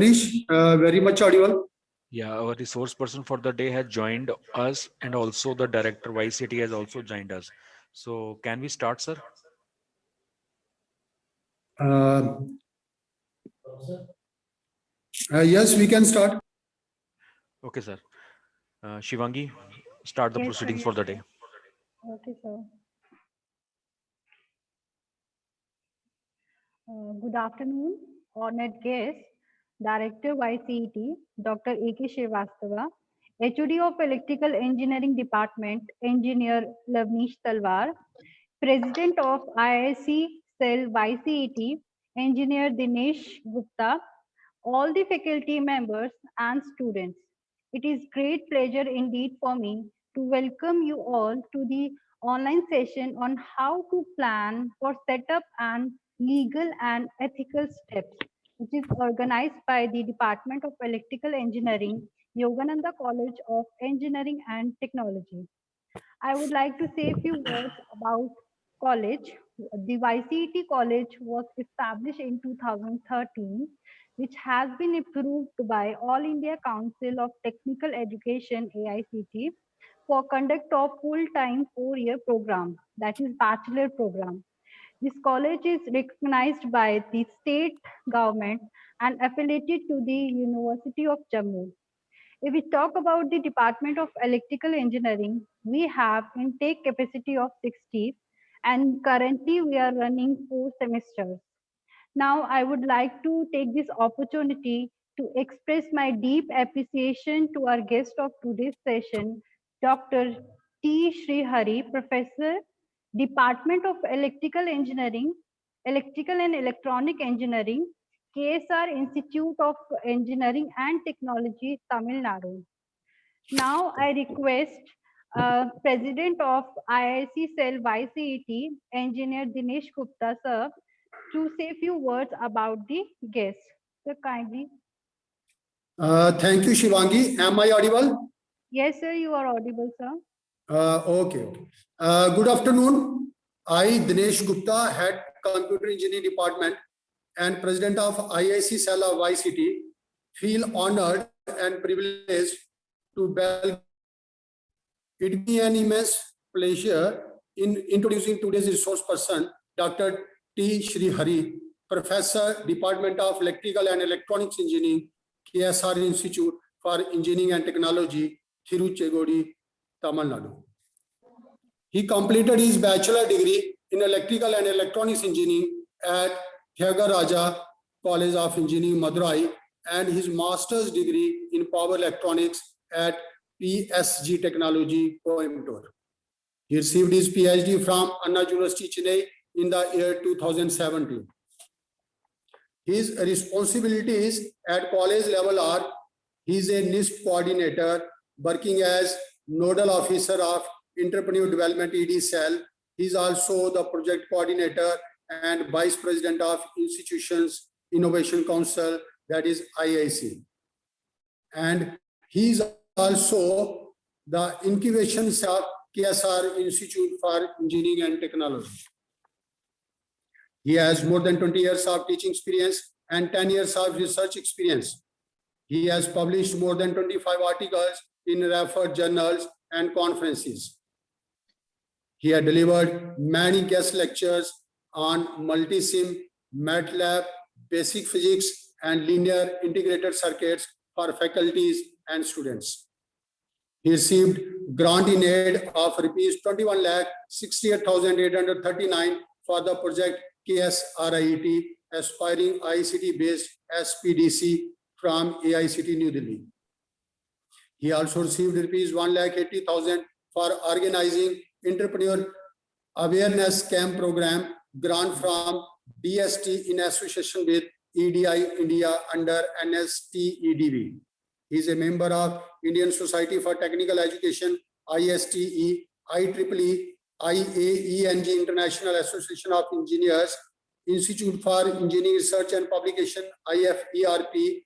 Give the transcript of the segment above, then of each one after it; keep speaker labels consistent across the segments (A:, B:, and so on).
A: Manish, very much audible.
B: Yeah, our resource person for the day has joined us, and also the director YCT has also joined us. So, can we start, sir?
A: Uh, yes, we can start.
B: Okay, sir. Shivangi, start the
C: Yes, sir.
B: proceedings
C: Yes,
B: for the
C: sir.
B: day.
C: Okay, sir. Good afternoon, honored guest, Director YCET, Dr. A.K. Srivastava, HOD of Electrical Engineering Department, Engineer Lavnish Talwar, President of IIC Cell YCET, Engineer Dinesh Gupta, all the faculty members and students. It is great pleasure indeed for me to welcome you all to the online session on how to plan for setup and legal and ethical steps, which is organized by the Department of Electrical Engineering, Yogananda College of Engineering and Technology. I would like to say a few words about college. The YCET college was established in 2013, which has been approved by All India Council of Technical Education AICT for conduct of full-time 4-year program, that is bachelor program. This college is recognized by the state government and affiliated to the University of Jammu. If we talk about the Department of Electrical Engineering, we have intake capacity of 60 and currently we are running 4 semesters. Now I would like to take this opportunity to express my deep appreciation to our guest of today's session, Dr. T. Sri Hari, Professor, Department of Electrical Engineering, Electrical and Electronic Engineering, KSR Institute of Engineering and Technology, Tamil Nadu. Now I request President of IIC Cell YCET, Engineer Dinesh Gupta, sir, to say a few words about the guest. So kindly.
A: Thank you, Shivangi. Am I audible?
C: Yes, sir, you are audible, sir.
A: Okay. Good afternoon. I, Dinesh Gupta, Head Computer Engineering Department and President of IIC Sala YCT, feel honored and privileged to welcome you all. It gives me an immense pleasure in introducing today's resource person, Dr. T. Sri Hari, Professor, Department of Electrical and Electronics Engineering, KSR Institute for Engineering and Technology, Tiruchegodi, Tamil Nadu. He completed his bachelor degree in Electrical and Electronics Engineering at Tyagaraja College of Engineering, Madurai, and his master's degree in Power Electronics at PSG Technology, Coimbatore. He received his PhD from Anna University, Chennai in the year 2017. His responsibilities at college level are: he is a NIST coordinator working as nodal officer of Entrepreneur Development ED Cell. He is also the project coordinator and vice president of Institutions Innovation Council, that is IIC. And he is also the incubation of KSR Institute for Engineering and Technology. He has more than 20 years of teaching experience and 10 years of research experience. He has published more than 25 articles in referred journals and conferences. He had delivered many guest lectures on multisim, MATLAB, basic physics, and linear integrated circuits for faculties and students. He received grant in aid of rupees 21,68,839 for the project KSRIET, aspiring ICT-based SPDC from AICT New Delhi. He also received rupees 1,80,000 for organizing Entrepreneur Awareness Camp Program grant from DST in association with EDI India under NSTEDV. He is a member of Indian Society for Technical Education, ISTE, IEEE, IAENG International Association of Engineers, Institute for Engineering Research and Publication, IFERP,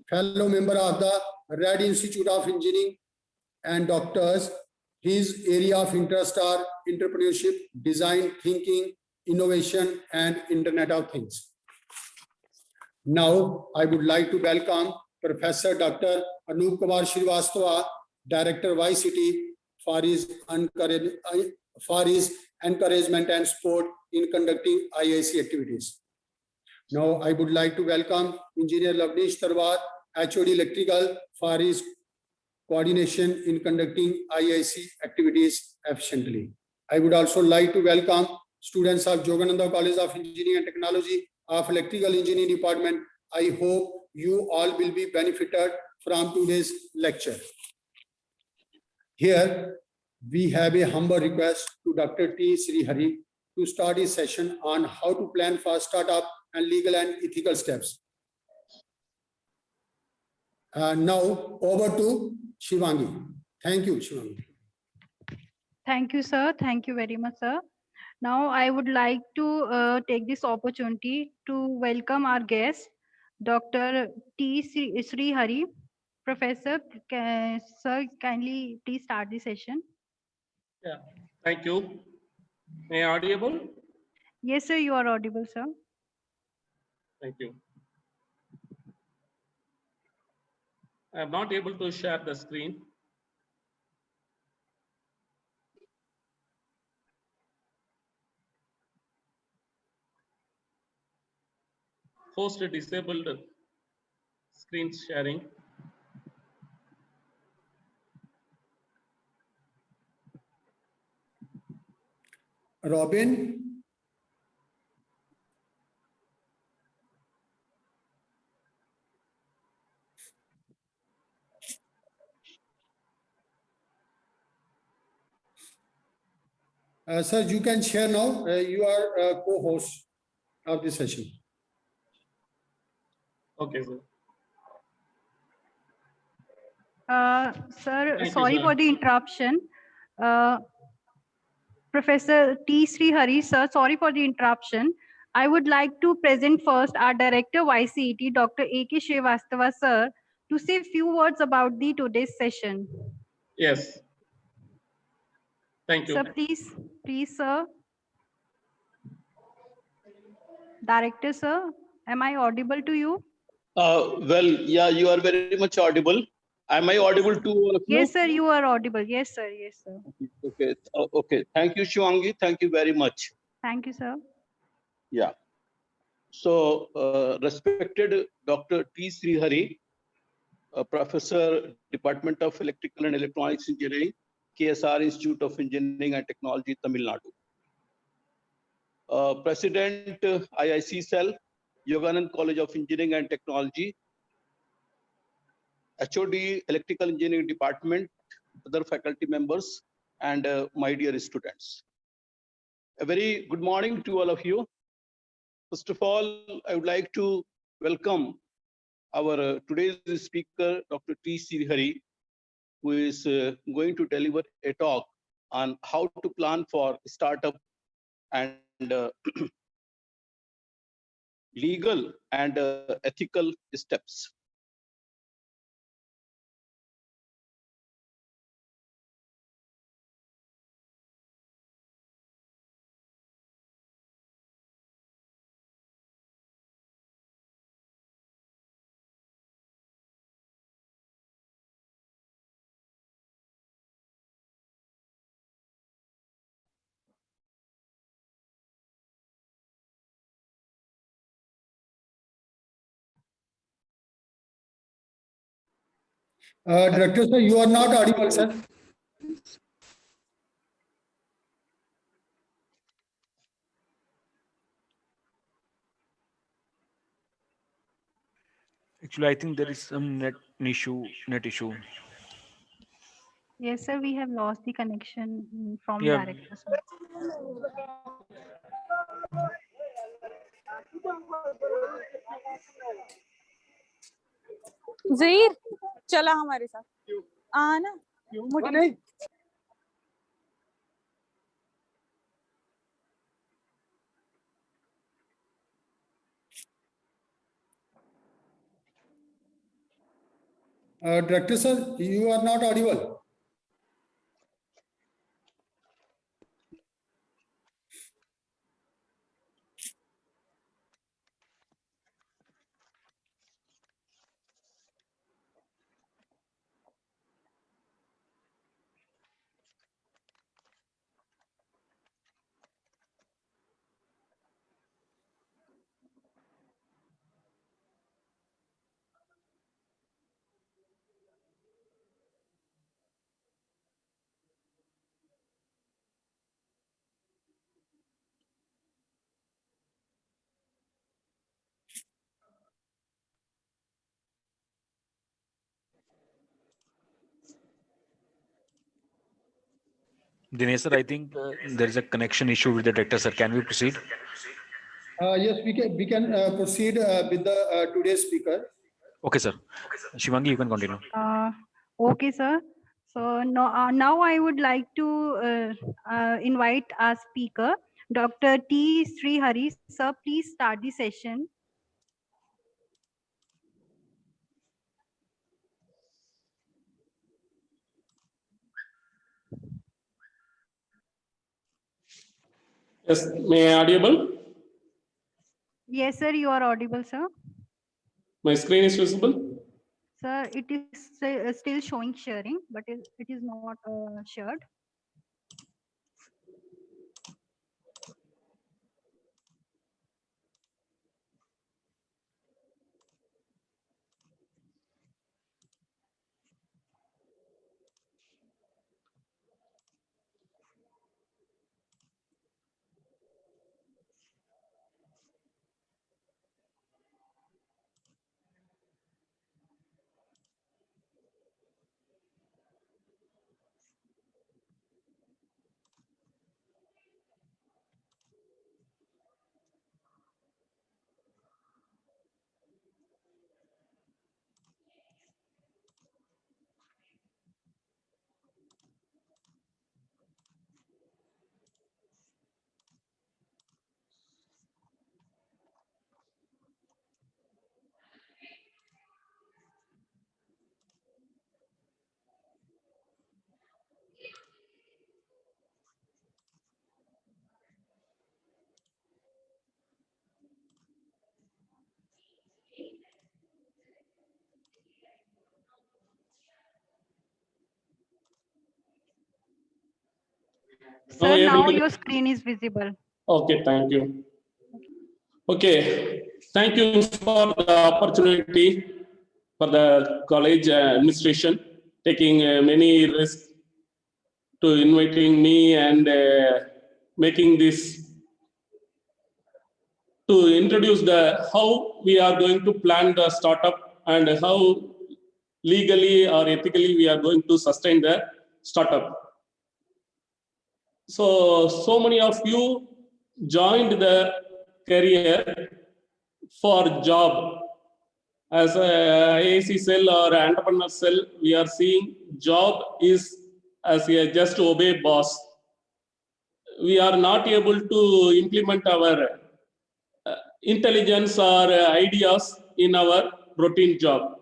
A: fellow member of the Red Institute of Engineering and Doctors. His area of interest are entrepreneurship, design thinking, innovation, and Internet of Things. Now, I would like to welcome Professor Dr. Anup Kumar Srivastava, Director YCT, for his encouragement and support in conducting IIC activities. Now, I would like to welcome Engineer Lavnish Tarwar, HOD Electrical, for his coordination in conducting IIC activities efficiently. I would also like to welcome students of Yogananda College of Engineering and Technology of Electrical Engineering Department. I hope you all will be benefited from today's lecture. Here, we have a humble request to Dr. T. Srihari to start his session on how to plan for startup and legal and ethical steps. Now, over to Shivangi. Thank you, Shivangi.
C: Thank you, sir. Thank you very much, sir. Now, I would like to take this opportunity to welcome our guest, Dr. T. Srihari. Professor, sir, kindly please start the session.
D: Yeah, thank you. May I audible?
C: Yes, sir, you are audible, sir.
D: Thank you. I am not able to share the screen. Host disabled screen sharing.
A: Robin. Sir, you can share now. You are co-host of this session.
D: Okay, sir.
C: Sir,
D: Thank you,
C: sorry
D: sir.
C: for the interruption. Professor T. Srihari, sir, sorry for the interruption. I would like to present first our Director YCET, Dr. A.K. Srivastava, sir, to say few words about the today's session.
D: Yes. Thank you.
C: Sir, please, sir. Director, sir, am I audible to you?
E: Well, yeah, you are very much audible. Am I audible to all of you?
C: Yes, sir, you are audible. Yes, sir. Yes, sir.
E: Okay. Okay. Thank you, Shivangi. Thank you very much.
C: Thank you, sir.
E: Yeah. So, respected Dr. T. Srihari, Professor, Department of Electrical and Electronics Engineering, KSR Institute of Engineering and Technology, Tamil Nadu. President, IIC Cell, Yoganand College of Engineering and Technology, HOD Electrical Engineering Department, other faculty members, and my dear students. A very good morning to all of you. First of all, I would like to welcome our today's speaker, Dr. T. Srihari, who is going to deliver a talk on how to plan for startup and legal and ethical steps.
A: Director, sir, you are not audible, sir.
B: Actually, I think there is some net issue.
C: Yes, sir, we have lost the connection from
B: Yeah.
C: director, sir.
F: Zaheer चला हमारे साथ आना नहीं
A: Director, sir, you are not audible.
B: Dinesh sir, I think there is a connection issue with the director sir. Can we proceed?
A: Yes, we can proceed with the today's speaker.
B: Okay, sir. Shivangi, you can continue.
C: Okay, sir. So now I would like to invite our speaker, Dr. T. Srihari. Sir, please start the session.
D: Yes, may I audible?
C: Yes, sir, you are audible, sir.
D: My screen is visible.
C: Sir, it is still showing sharing, but it is not shared.
D: Now
C: Sir,
D: able
C: now
D: to-
C: your screen is visible.
D: Okay, thank you. Okay, thank you for the opportunity for the college administration taking many risks to inviting me and making this to introduce the how we are going to plan the startup and how legally or ethically we are going to sustain the startup. So many of you joined the career for job. As a IAC cell or entrepreneur cell, we are seeing job is as a just obey boss. We are not able to implement our intelligence or ideas in our routine job.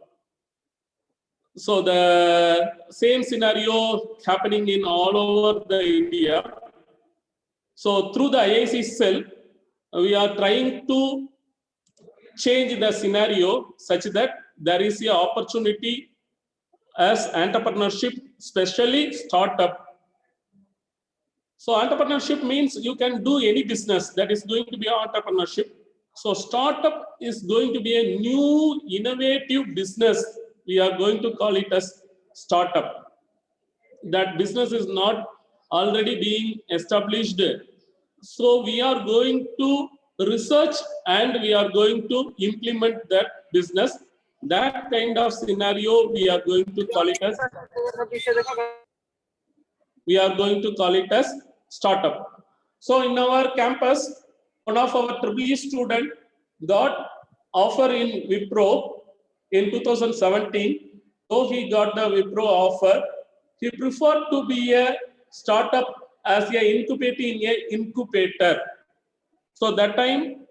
D: So the same scenario happening in all over the India. So through the IIC cell, we are trying to change the scenario such that there is an opportunity as entrepreneurship, especially startup. So entrepreneurship means you can do any business that is going to be entrepreneurship. So startup is going to be a new innovative business. We are going to call it as startup. That business is not already being established. So we are going to research and we are going to implement that business. That kind of scenario we are going to call it as startup. So in our campus, one of our EEE student got offer in Wipro in 2017. So he got the Wipro offer. He preferred to be a startup as a incubator. So that time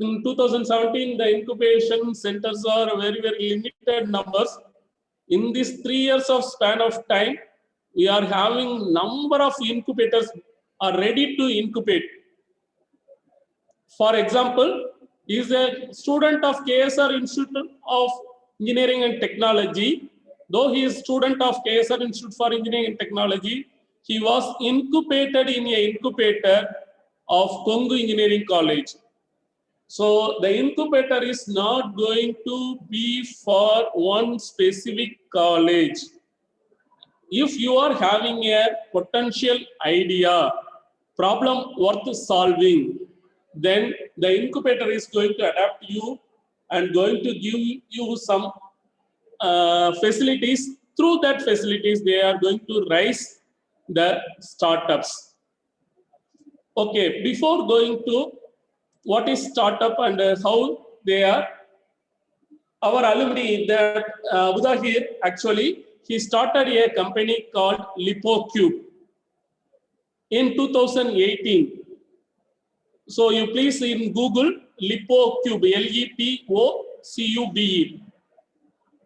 D: in 2017, the incubation centers are very, very limited numbers. In these 3 years of span of time, we are having number of incubators are ready to incubate. For example, he is a student of KSR Institute of Engineering and Technology. Though he is student of KSR Institute for Engineering and Technology, he was incubated in an incubator of Kongu Engineering College. So the incubator is not going to be for one specific college. If you are having a potential idea, problem worth solving, then the incubator is going to adapt you and going to give you some facilities. Through that facilities, they are going to raise the startups. Okay, before going to what is startup and how they are, our alumni that Udahir actually, he started a company called LipoCube in 2018. So you please in Google LipoCube, LEPOCUBE.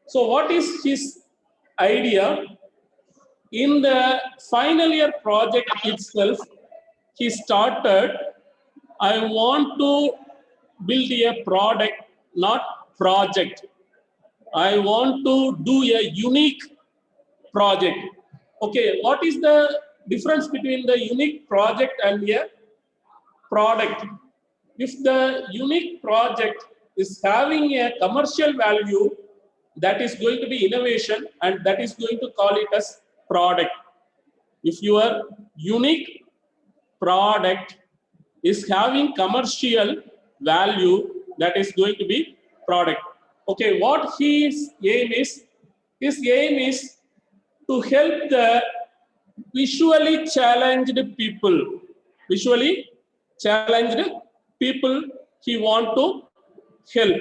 D: So what is his idea? In the final year project itself, he started, I want to build a product, not project. I want to do a unique project. Okay, what is the difference between the unique project and a product? If the unique project is having a commercial value, that is going to be innovation and that is going to call it as product. If your unique product is having commercial value, that is going to be product. Okay, what his aim is? His aim is to help the visually challenged people. Visually challenged people he want to help.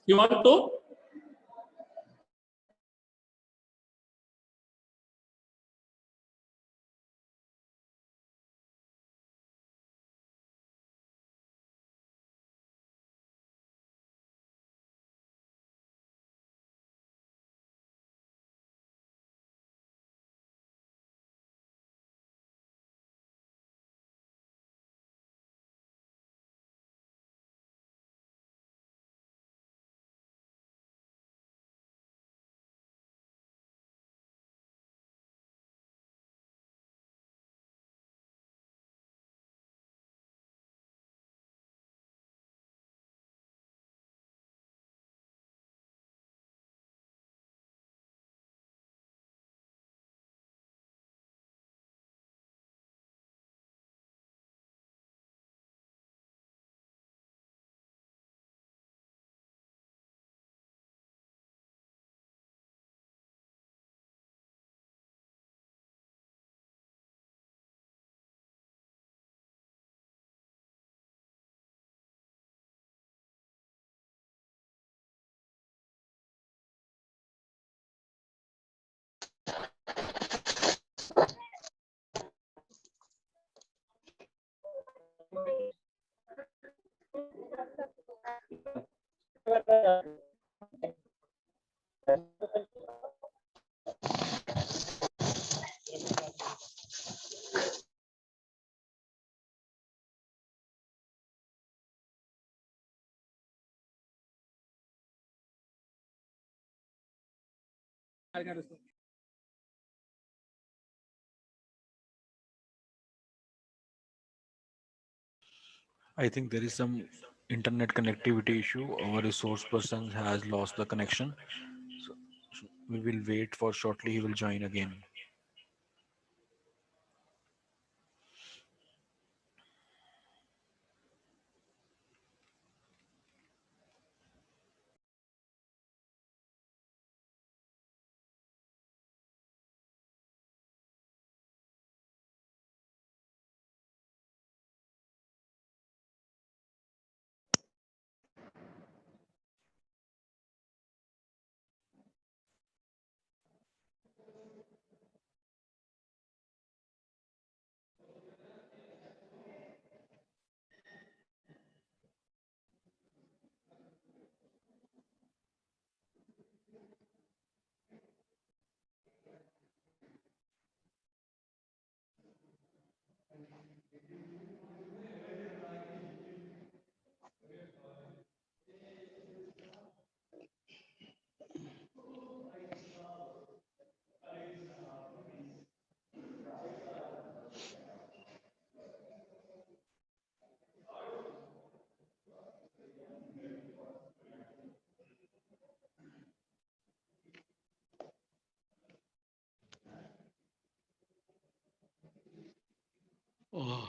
D: He want to
B: I think there is some internet connectivity issue. Our resource person has lost the connection. So we will wait for shortly. He will join again.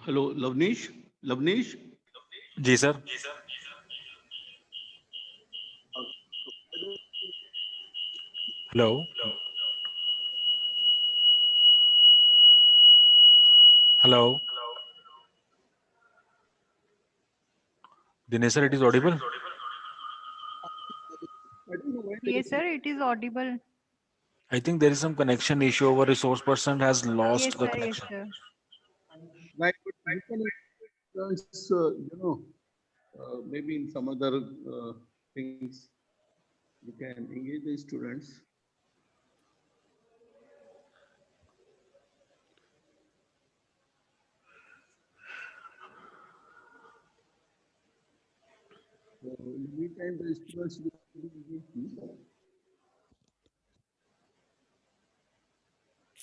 E: Hello, Lavnish. Lavnish.
B: Ji sir. Hello. Hello. Dinesh sir, it is audible.
E: I don't know why there
C: Yes,
E: is-
C: sir, it is audible.
B: I think there is some connection issue. Our resource person has lost
C: Yes,
B: the
C: sir, yes,
B: connection.
C: sir.
E: Right, but you can, maybe in some other things, you can engage the students. So in the meantime, the students will be engaged.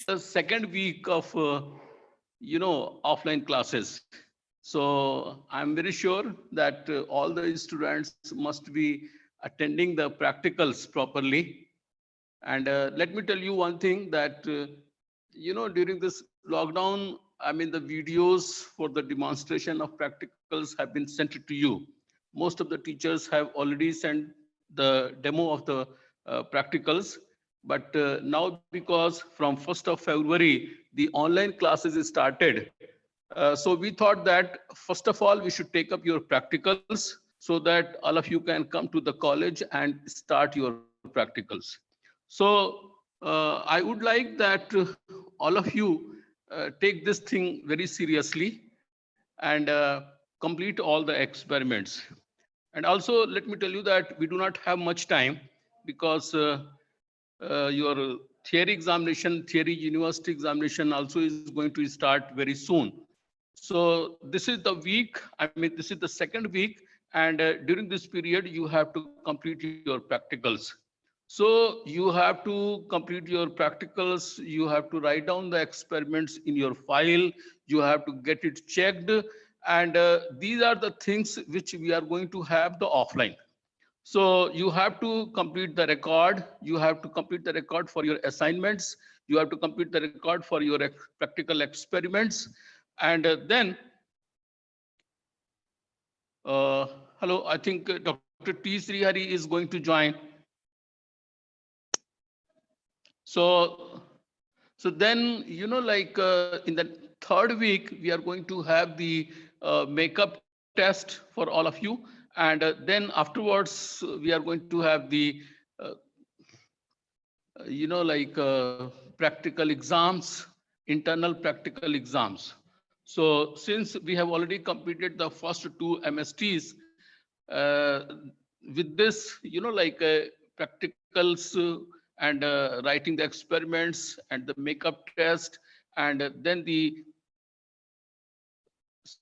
E: The second week of offline classes. So I'm very sure that all the students must be attending the practicals properly. And let me tell you one thing that during this lockdown, I mean, the videos for the demonstration of practicals have been sent to you. Most of the teachers have already sent the demo of the practicals. But now, because from 1st of February, the online classes is started. So we thought that, first of all, we should take up your practicals so that all of you can come to the college and start your practicals. So I would like that all of you take this thing very seriously and complete all the experiments. And also, let me tell you that we do not have much time because your theory university examination also is going to start very soon. So this is the week, I mean, this is the second week, and during this period, you have to complete your practicals. So you have to complete your practicals, you have to write down the experiments in your file, you have to get it checked, and these are the things which we are going to have the offline. So you have to complete the record, you have to complete the record for your assignments, you have to complete the record for your practical experiments, and then, hello, I think Dr. T. Srihari is going to join. So then, in the third week, we are going to have the makeup test for all of you. And then afterwards, we are going to have the, practical exams, internal practical exams. So since we have already completed the first two MSTs, with this, practicals and writing the experiments and the makeup test, and then the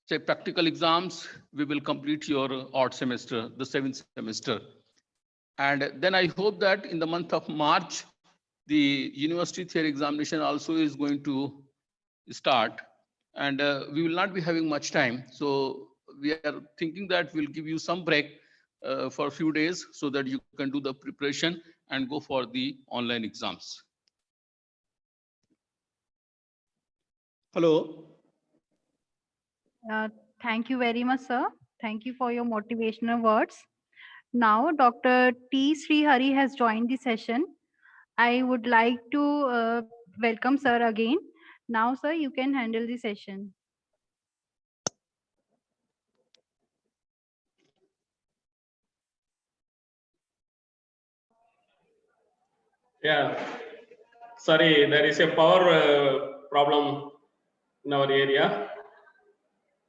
E: say practical exams, we will complete your odd semester, the 7th semester. And then I hope that in the month of March, the university theory examination also is going to start, and we will not be having much time. So we are thinking that we'll give you some break for a few days so that you can do the preparation and go for the online exams. Hello.
C: Thank you very much, sir. Thank you for your motivational words. Now, Dr. T. Srihari has joined the session. I would like to welcome sir again. Now, sir, you can handle the session.
D: Yeah, sorry, there is a power problem in our area.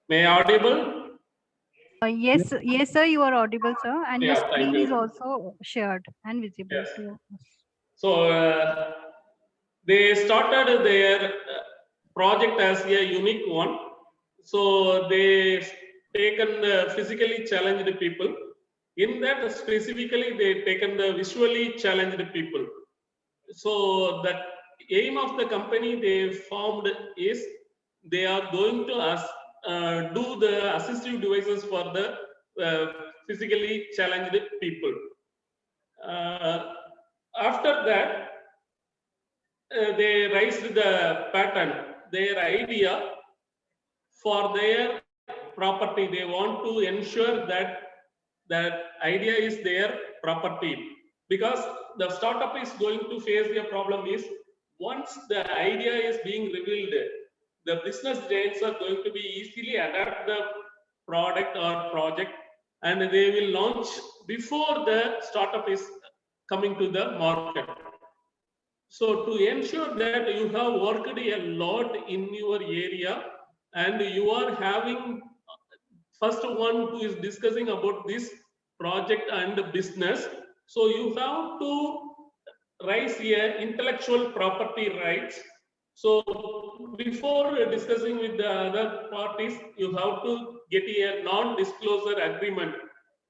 D: May I audible?
C: Yes, yes, sir, you are audible, sir, and your
D: Yeah, thank
C: screen
D: you.
C: is also shared and visible
D: Yes.
C: to us.
D: So they started their project as a unique one. So they taken the physically challenged people. In that specifically, they taken the visually challenged people. So the aim of the company they formed is they are going to do the assistive devices for the physically challenged people. After that, they raised the patent, their idea for their property. They want to ensure that that idea is their property, because the startup is going to face a problem is once the idea is being revealed, the business giants are going to be easily adapt the product or project, and they will launch before the startup is coming to the market. So to ensure that you have worked a lot in your area and you are having first one who is discussing about this project and business, so you have to raise a intellectual property rights. So before discussing with the other parties, you have to get a non-disclosure agreement,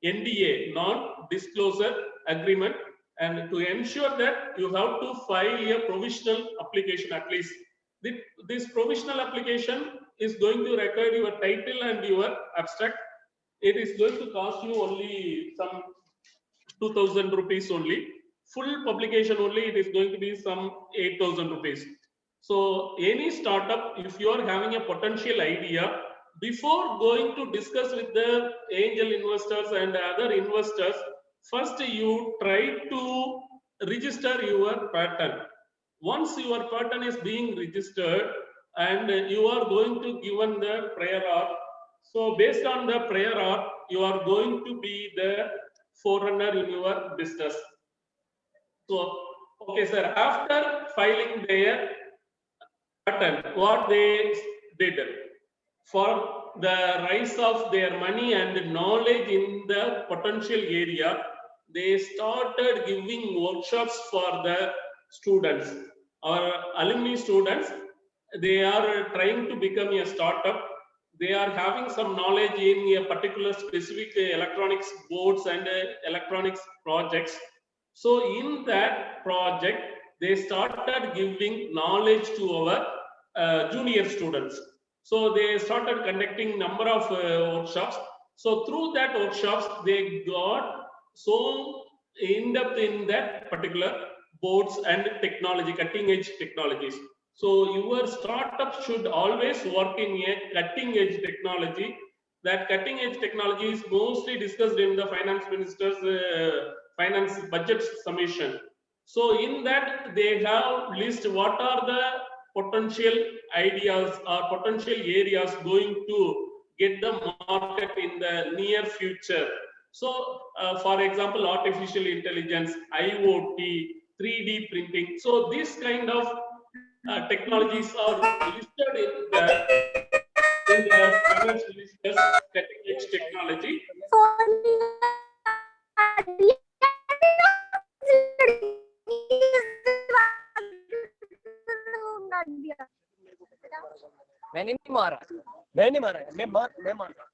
D: NDA, non-disclosure agreement, and to ensure that you have to file a provisional application at least. This provisional application is going to record your title and your abstract. It is going to cost you only some 2,000 rupees only. Full publication only, it is going to be some 8,000 rupees. So any startup, if you are having a potential idea, before going to discuss with the angel investors and other investors, first you try to register your patent. Once your patent is being registered and you are going to given the prior art, so based on the prior art, you are going to be the forerunner in your business. So, okay, sir, after filing their patent, what they did for the rise of their money and knowledge in the potential area, they started giving workshops for the students or alumni students. They are trying to become a startup. They are having some knowledge in a particular specific electronics boards and electronics projects. So in that project, they started giving knowledge to our junior students. So they started conducting number of workshops. So through that workshops, they got so in depth in that particular boards and technology, cutting edge technologies. So your startup should always work in a cutting edge technology. That cutting edge technology is mostly discussed in the finance minister's finance budget summation. So in that they have list what are the potential ideas or potential areas going to get the market in the near future. So for example, artificial intelligence, IoT, 3D printing. So this kind of technologies are listed in the finance minister's cutting edge technology.
G: मैंने नहीं मारा, मैं नहीं मारा, मैं मारा।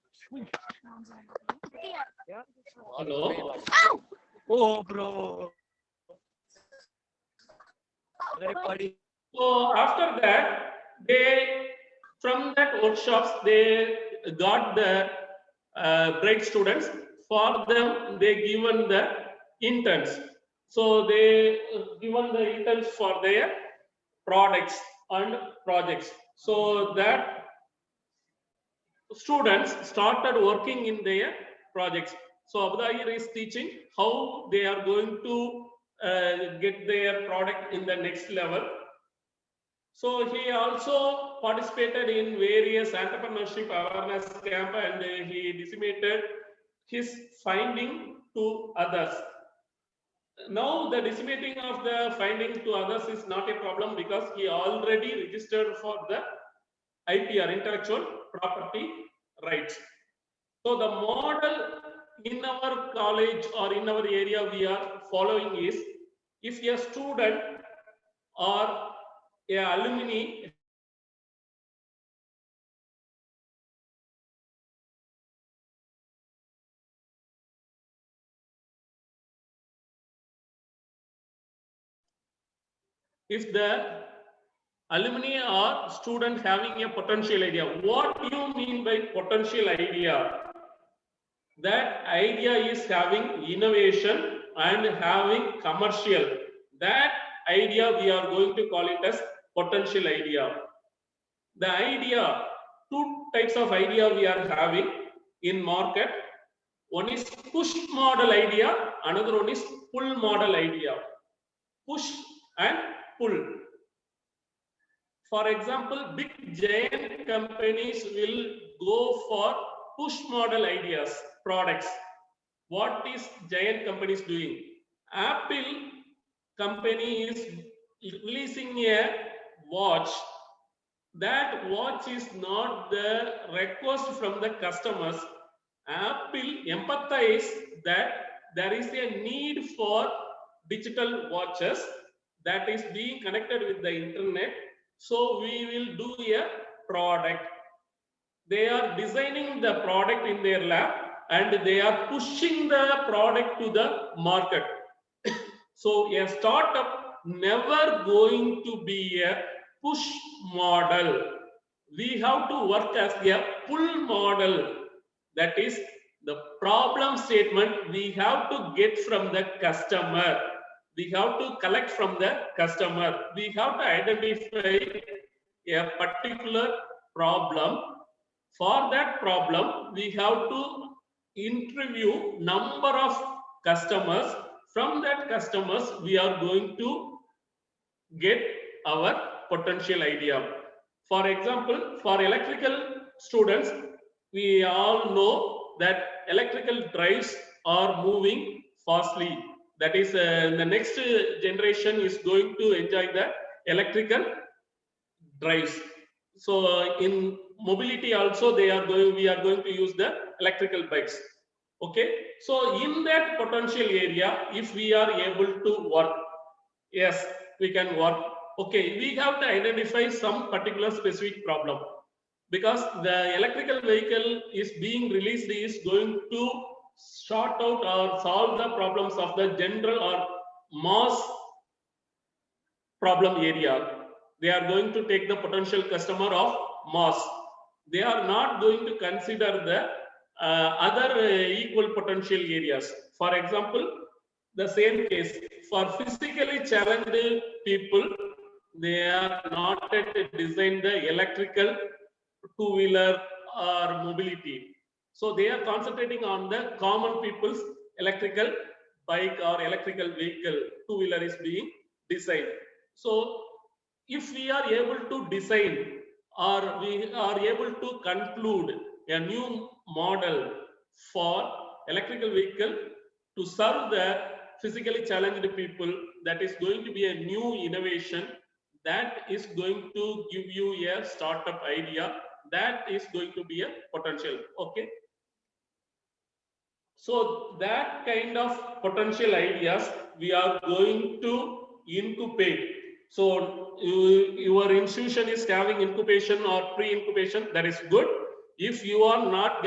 D: Hello.
G: Oh, bro.
D: So after that, they from that workshops they got the bright students. For them, they given the interns. So they given the interns for their products and projects. So that students started working in their projects. So Abdahir is teaching how they are going to get their product in the next level. So he also participated in various entrepreneurship awareness camp and he disseminated his finding to others. Now the disseminating of the finding to others is not a problem because he already registered for the IPR, intellectual property rights. So the model in our college or in our area we are following is, if a student or a alumni if the alumni or student having a potential idea. What do you mean by potential idea? That idea is having innovation and having commercial. That idea we are going to call it as potential idea. The idea, two types of idea we are having in market. One is push model idea, another one is pull model idea. Push and pull. For example, big giant companies will go for push model ideas, products. What is giant companies doing? Apple company is releasing a watch. That watch is not the request from the customers. Apple empathize that there is a need for digital watches that is being connected with the internet. So we will do a product. They are designing the product in their lab and they are pushing the product to the market. So a startup never going to be a push model. We have to work as a pull model. That is the problem statement we have to get from the customer. We have to collect from the customer. We have to identify a particular problem. For that problem, we have to interview number of customers. From that customers, we are going to get our potential idea. For example, for electrical students, we all know that electrical drives are moving fastly. That is, the next generation is going to enjoy the electrical drives. So in mobility also, we are going to use the electrical bikes. Okay, so in that potential area, if we are able to work, yes, we can work. Okay, we have to identify some particular specific problem, because the electrical vehicle is being released is going to sort out or solve the problems of the general or mass problem area. They are going to take the potential customer of mass. They are not going to consider the other equal potential areas. For example, the same case for physically challenged people, they are not yet designed the electrical two-wheeler or mobility. So they are concentrating on the common people's electrical bike or electrical vehicle, two-wheeler is being designed. So if we are able to design or we are able to conclude a new model for electrical vehicle to serve the physically challenged people, that is going to be a new innovation, that is going to give you a startup idea, that is going to be a potential. Okay, so that kind of potential ideas we are going to incubate. So your institution is having incubation or pre-incubation, that is good. If you are not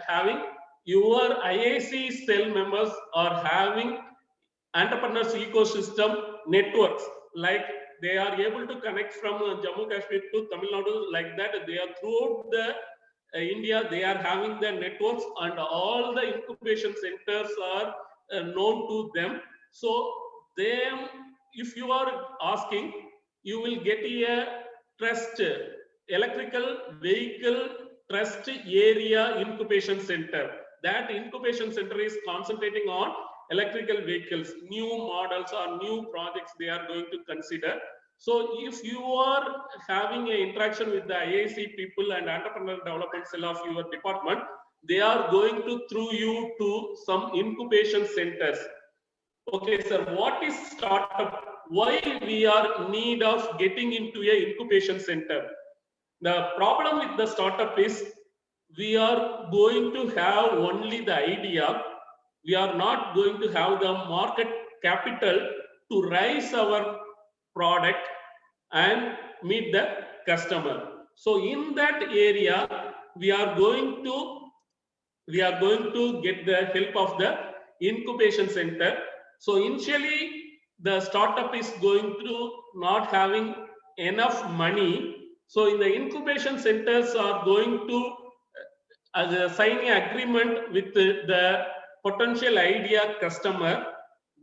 D: having, your IIC cell members are having entrepreneurs ecosystem networks, like they are able to connect from Jammu Kashmir to Tamil Nadu, like that. They are throughout the India, they are having the networks, and all the incubation centers are known to them. So them, if you are asking, you will get a trust electrical vehicle trust area incubation center. That incubation center is concentrating on electrical vehicles, new models or new projects they are going to consider. So if you are having an interaction with the IIC people and entrepreneur development cell of your department, they are going to through you to some incubation centers. Okay, sir, what is startup? Why we are in need of getting into a incubation center? The problem with the startup is we are going to have only the idea. We are not going to have the market capital to raise our product and meet the customer. So in that area, we are going to get the help of the incubation center. So initially, the startup is going to not having enough money. So in the incubation centers are going to sign an agreement with the potential idea customer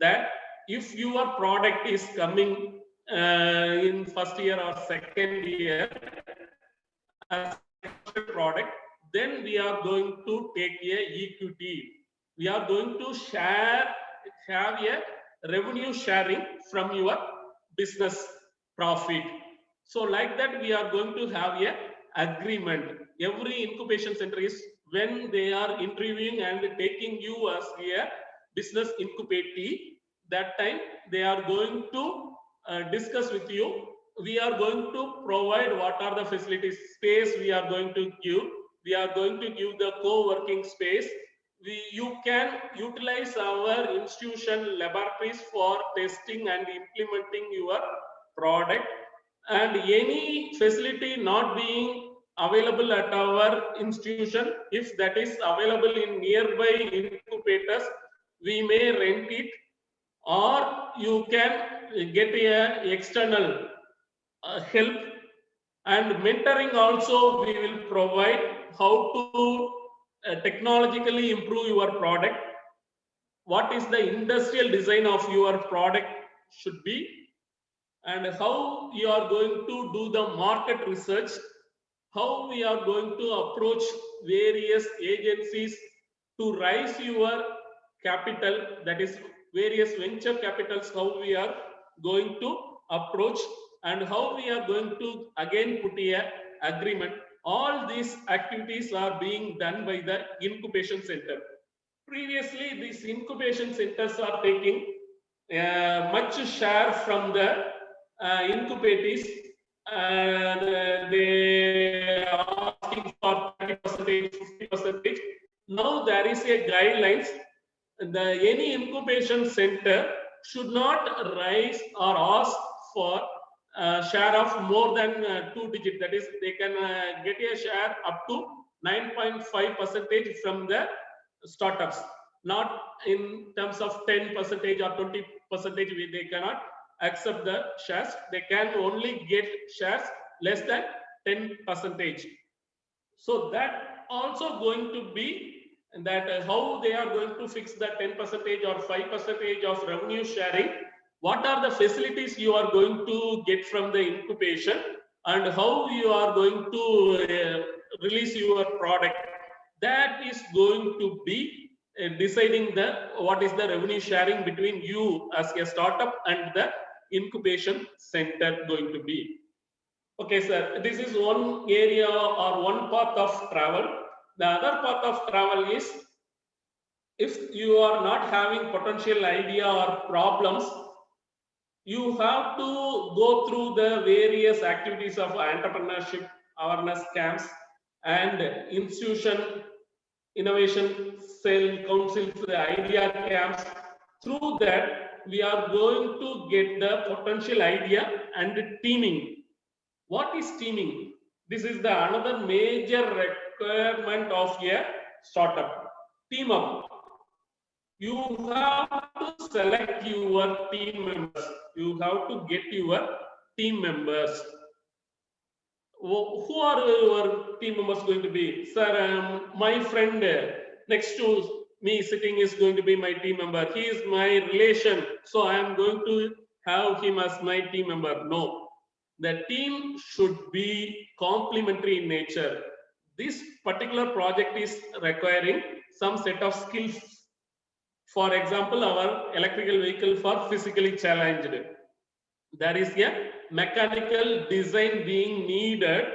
D: that if your product is coming in first year or second year as a product, then we are going to take a equity. We are going to have a revenue sharing from your business profit. So like that, we are going to have a agreement. Every incubation center is, when they are interviewing and taking you as a business incubatee, that time they are going to discuss with you. We are going to provide what are the facilities, space we are going to give. We are going to give the co-working space. You can utilize our institution laboratories for testing and implementing your product. And any facility not being available at our institution, if that is available in nearby incubators, we may rent it, or you can get a external help. And mentoring also we will provide, how to technologically improve your product, what is the industrial design of your product should be, and how you are going to do the market research, how we are going to approach various agencies to raise your capital, that is various venture capitals, how we are going to approach, and how we are going to again put a agreement. All these activities are being done by the incubation center. Previously, these incubation centers are taking much share from the incubatees, and they are asking for 30%, 50%. Now there is a guidelines. Any incubation center should not raise or ask for share of more than 2 digit. That is, they can get a share up to 9.5% from the startups. Not in terms of 10% or 20%, they cannot accept the shares. They can only get shares less than 10%. So that also going to be that how they are going to fix the 10% or 5% of revenue sharing. What are the facilities you are going to get from the incubation, and how you are going to release your product. That is going to be deciding what is the revenue sharing between you as a startup and the incubation center going to be. Okay, sir, this is one area or one path of travel. The other path of travel is, if you are not having potential idea or problems, you have to go through the various activities of entrepreneurship awareness camps and institution innovation cell councils, the idea camps. Through that, we are going to get the potential idea and teaming. What is teaming? This is the another major requirement of a startup. Team up. You have to select your team members. You have to get your team members. Who are your team members going to be? Sir, my friend next to me sitting is going to be my team member. He is my relation, so I am going to have him as my team member. No, the team should be complementary in nature. This particular project is requiring some set of skills. For example, our electrical vehicle for physically challenged. There is a mechanical design being needed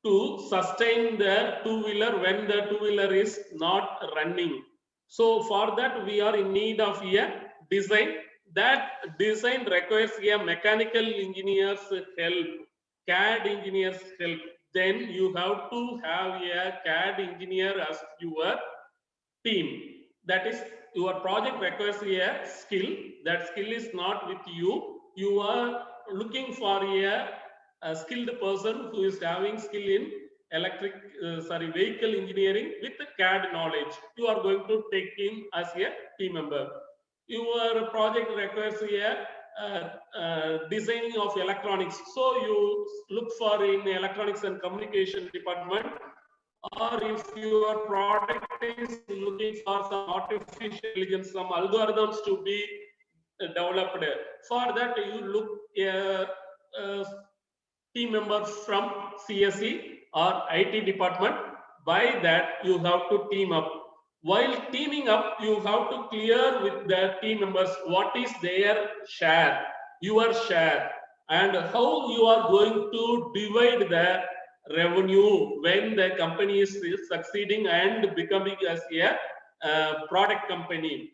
D: to sustain the two-wheeler when the two-wheeler is not running. So for that, we are in need of a design. That design requires a mechanical engineer's help, CAD engineer's help. Then you have to have a CAD engineer as your team. That is, your project requires a skill. That skill is not with you. You are looking for a skilled person who is having skill in vehicle engineering with CAD knowledge. You are going to take him as a team member. Your project requires a designing of electronics. So you look for in electronics and communication department, or if your product is looking for some artificial intelligence, some algorithms to be developed. For that, you look a team member from CSE or IT department. By that, you have to team up. While teaming up, you have to clear with the team members what is their share, your share, and how you are going to divide the revenue when the company is succeeding and becoming as a product company.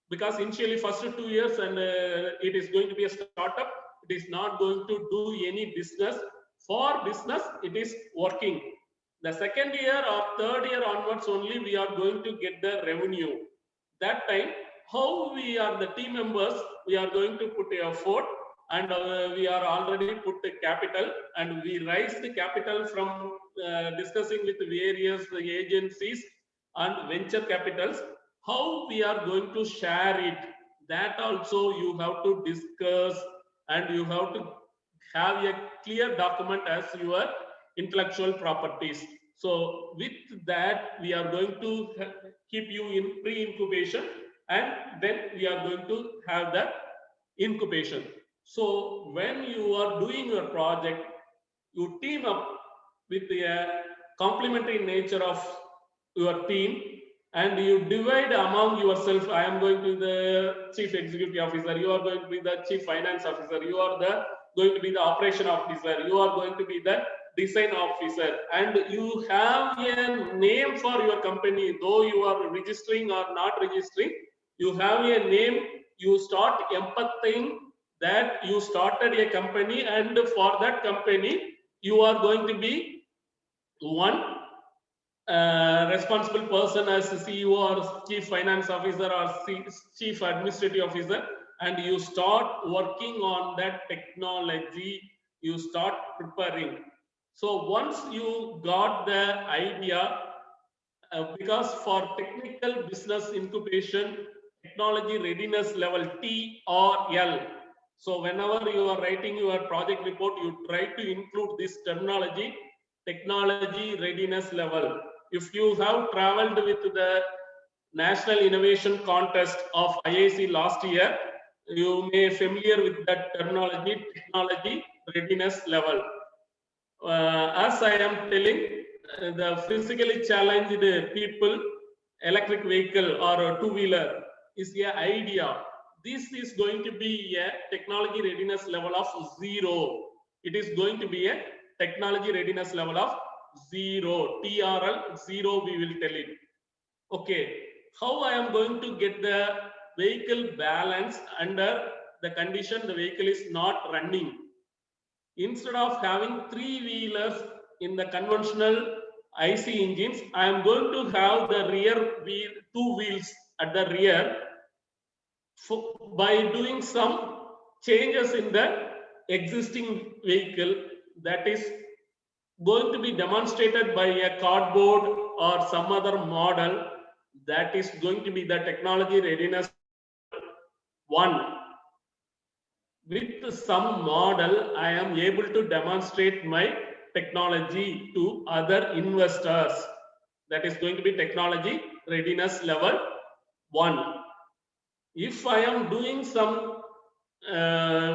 D: Because initially first 2 years and it is going to be a startup, it is not going to do any business. For business, it is working. The second year or third year onwards only we are going to get the revenue. That time, how we are the team members, we are going to put effort, and we are already put the capital, and we raise the capital from discussing with various agencies and venture capitals. How we are going to share it, that also you have to discuss, and you have to have a clear document as your intellectual properties. So with that, we are going to keep you in pre-incubation, and then we are going to have the incubation. So when you are doing your project, you team up with the complementary nature of your team, and you divide among yourself. I am going to be the chief executive officer, you are going to be the chief finance officer, you are going to be the operation officer, you are going to be the design officer, and you have a name for your company. Though you are registering or not registering, you have a name. You start empathizing that you started a company, and for that company you are going to be one responsible person as CEO or chief finance officer or chief administrative officer, and you start working on that technology, you start preparing. So once you got the idea, because for technical business incubation, technology readiness level TRL. So whenever you are writing your project report, you try to include this terminology, technology readiness level. If you have traveled with the National Innovation Contest of IIC last year, you may familiar with that terminology, technology readiness level. As I am telling, the physically challenged people, electric vehicle or a two-wheeler is an idea. This is going to be a technology readiness level of 0. It is going to be a technology readiness level of 0. TRL 0, we will tell it. Okay, how I am going to get the vehicle balance under the condition the vehicle is not running? Instead of having 3-wheelers in the conventional IC engines, I am going to have the rear wheel, 2 wheels at the rear. By doing some changes in the existing vehicle, that is going to be demonstrated by a cardboard or some other model, that is going to be the technology readiness 1. With some model, I am able to demonstrate my technology to other investors. That is going to be technology readiness level 1. If I am doing some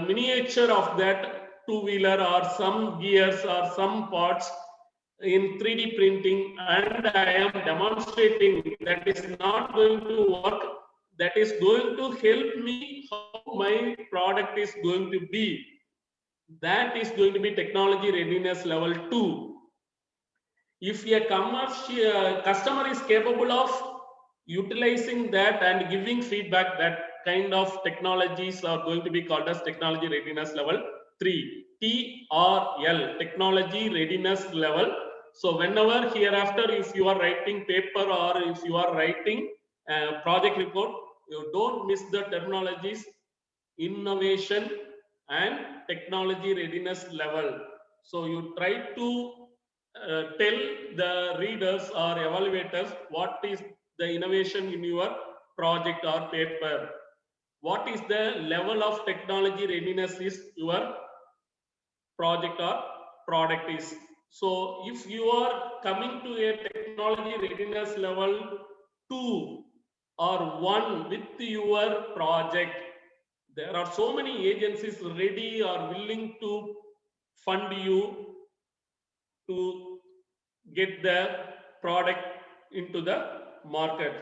D: miniature of that two-wheeler or some gears or some parts in 3D printing, and I am demonstrating that is not going to work, that is going to help me how my product is going to be. That is going to be technology readiness level 2. If a commercial customer is capable of utilizing that and giving feedback, that kind of technologies are going to be called as technology readiness level 3. TRL, technology readiness level. So whenever hereafter, if you are writing paper or if you are writing project report, you don't miss the terminologies innovation and technology readiness level. So you try to tell the readers or evaluators what is the innovation in your project or paper. What is the level of technology readiness is your project or product is. So if you are coming to a technology readiness level 2 or 1 with your project, there are so many agencies ready or willing to fund you to get the product into the market.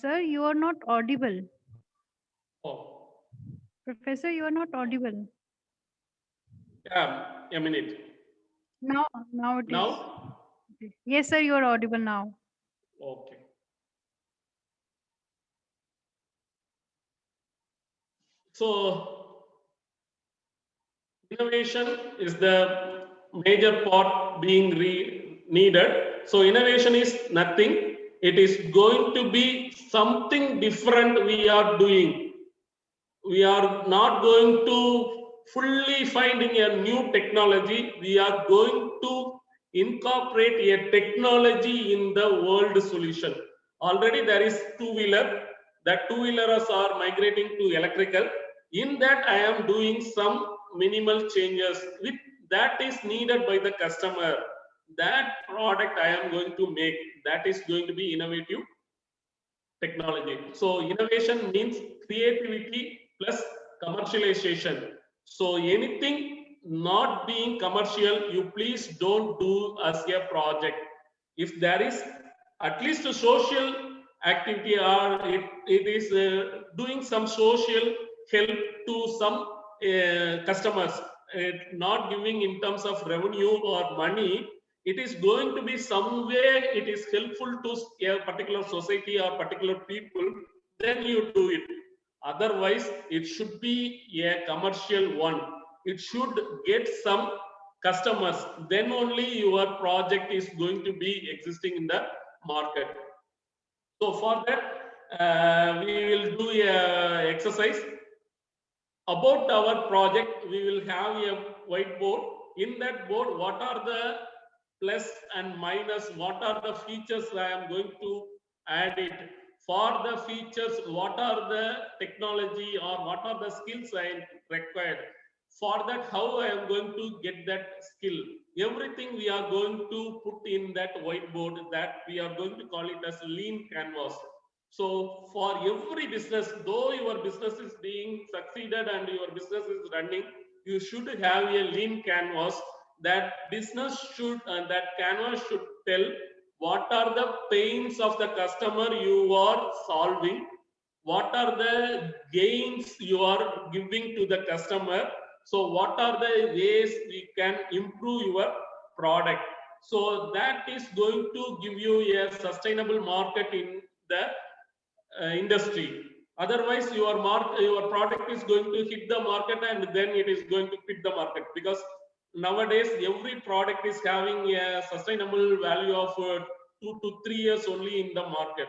C: Sir, you are not audible.
D: Oh,
C: Professor, you are not audible.
D: yeah, a minute.
C: Now it is.
D: Now?
C: Yes, sir, you are audible now.
D: Okay. So innovation is the major part being needed. So innovation is nothing. It is going to be something different we are doing. We are not going to fully finding a new technology. We are going to incorporate a technology in the world solution. Already there is two-wheeler. That two-wheelers are migrating to electrical. In that, I am doing some minimal changes with that is needed by the customer. That product I am going to make, that is going to be innovative technology. So innovation means creativity plus commercialization. So anything not being commercial, you please don't do as a project. If there is at least a social activity or it is doing some social help to some customers, not giving in terms of revenue or money, it is going to be somewhere it is helpful to a particular society or particular people, then you do it. Otherwise, it should be a commercial one. It should get some customers. Then only your project is going to be existing in the market. So for that, we will do a exercise about our project. We will have a whiteboard. In that board, what are the plus and minus, what are the features I am going to add it. For the features, what are the technology or what are the skills I am required. For that, how I am going to get that skill. Everything we are going to put in that whiteboard, that we are going to call it as lean canvas. So for every business, though your business is being succeeded and your business is running, you should have a lean canvas. That business should, that canvas should tell what are the pains of the customer you are solving, what are the gains you are giving to the customer. So what are the ways we can improve your product. So that is going to give you a sustainable market in the industry. Otherwise, your product is going to hit the market and then it is going to fit the market, because nowadays every product is having a sustainable value of 2 to 3 years only in the market.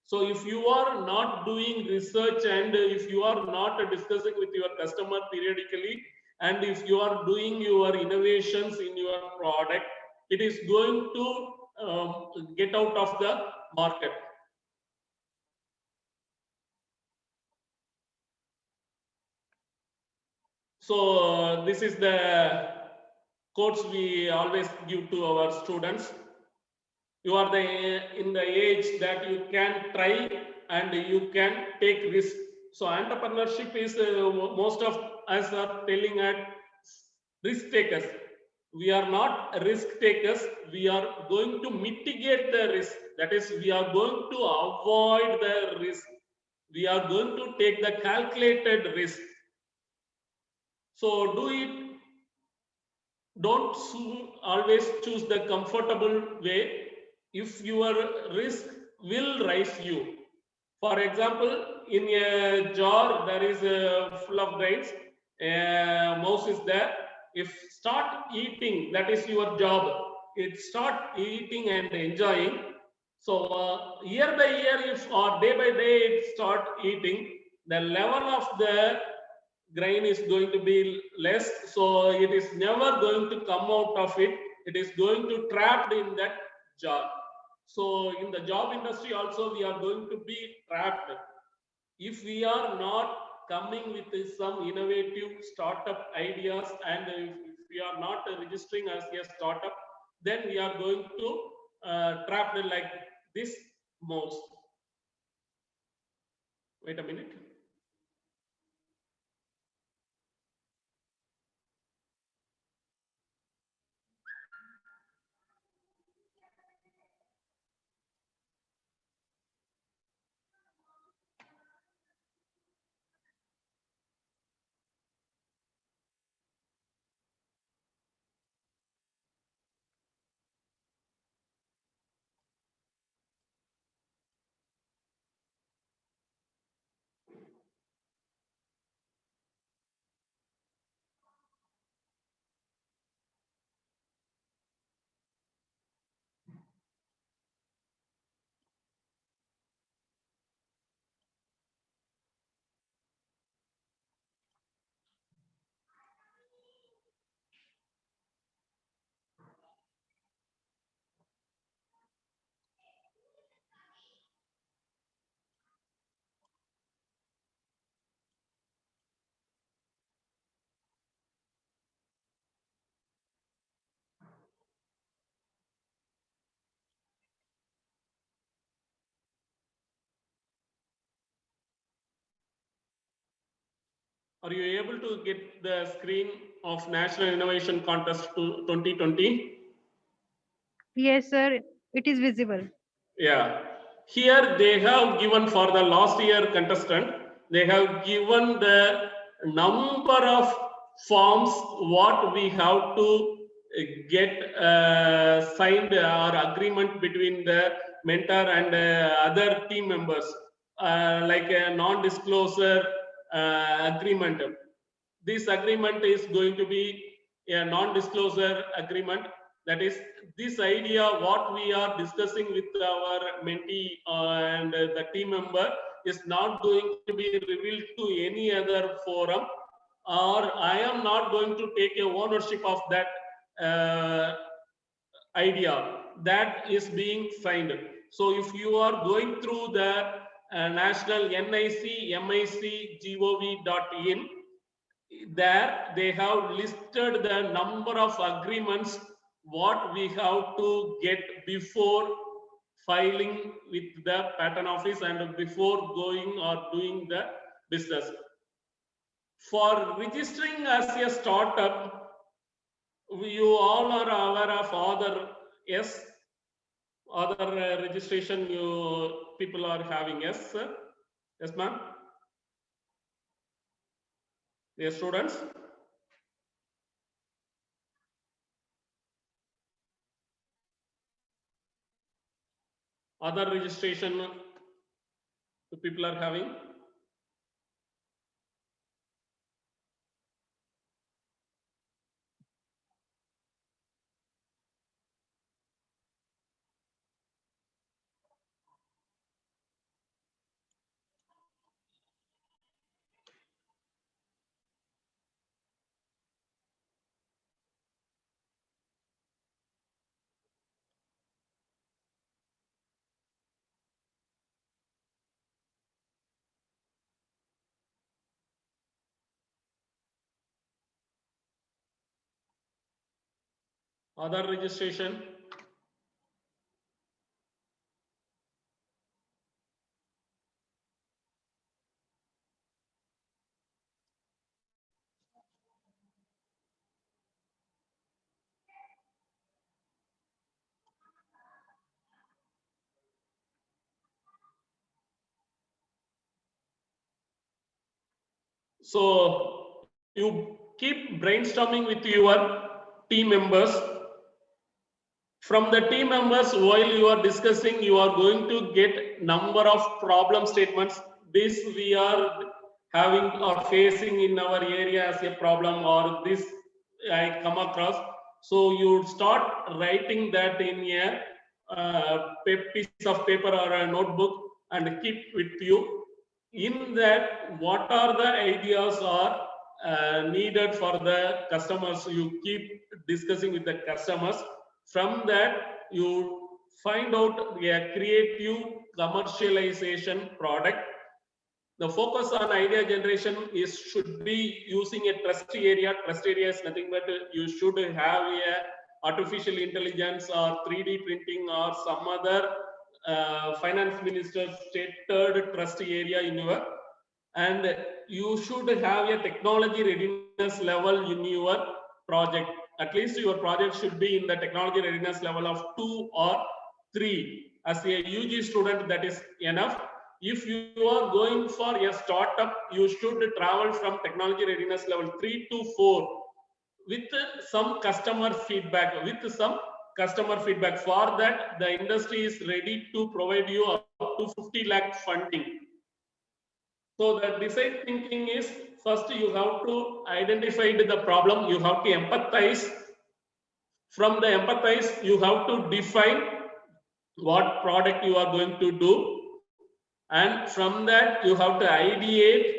D: So if you are not doing research and if you are not discussing with your customer periodically, and if you are doing your innovations in your product, it is going to get out of the market. So this is the quotes we always give to our students. You are in the age that you can try and you can take risk. So entrepreneurship is most of us are telling at risk takers. We are not risk takers. We are going to mitigate the risk. That is, we are going to avoid the risk. We are going to take the calculated risk. So don't always choose the comfortable way. If your risk will rise you. For example, in a jar there is full of grains, a mouse is there. If start eating, that is your job. It start eating and enjoying. So year by year, if or day by day it start eating, the level of the grain is going to be less, so it is never going to come out of it. It is going to trapped in that jar. So in the job industry also we are going to be trapped if we are not coming with some innovative startup ideas, and if we are not registering as a startup, then we are going to trapped like this mouse. Wait a minute. Are you able to get the screen of National Innovation Contest 2020?
C: Yes, sir. It is visible.
D: Yeah. Here they have given for the last year contestant, they have given the number of forms what we have to get signed or agreement between the mentor and other team members, like a non-disclosure agreement. This agreement is going to be a non-disclosure agreement. That is, this idea what we are discussing with our mentee and the team member is not going to be revealed to any other forum, or I am not going to take a ownership of that idea that is being signed. So if you are going through the national NIC-MIC-gov.in, there they have listed the number of agreements what we have to get before filing with the patent office and before going or doing the business. For registering as a startup, you all are aware of other registration you people are having. Yes, sir? Yes, ma'am. Yes, students. Other registration the people are having. Other registration. So you keep brainstorming with your team members. From the team members, while you are discussing, you are going to get number of problem statements. This we are having or facing in our area as a problem, or this I come across. So you start writing that in a piece of paper or a notebook and keep with you. In that, what are the ideas are needed for the customers? You keep discussing with the customers. From that, you find out a creative commercialization product. The focus on idea generation should be using a trust area. Trust area is nothing but you should have a artificial intelligence or 3D printing or some other finance minister stated trust area in your, and you should have a technology readiness level in your project. At least your project should be in the technology readiness level of 2 or 3. As a UG student, that is enough. If you are going for a startup, you should travel from technology readiness level 3 to 4 with some customer feedback. For that, the industry is ready to provide you up to 50 lakh funding. So the design thinking is, first you have to identify the problem, you have to empathize. From the empathize, you have to define what product you are going to do. And from that, you have to ideate,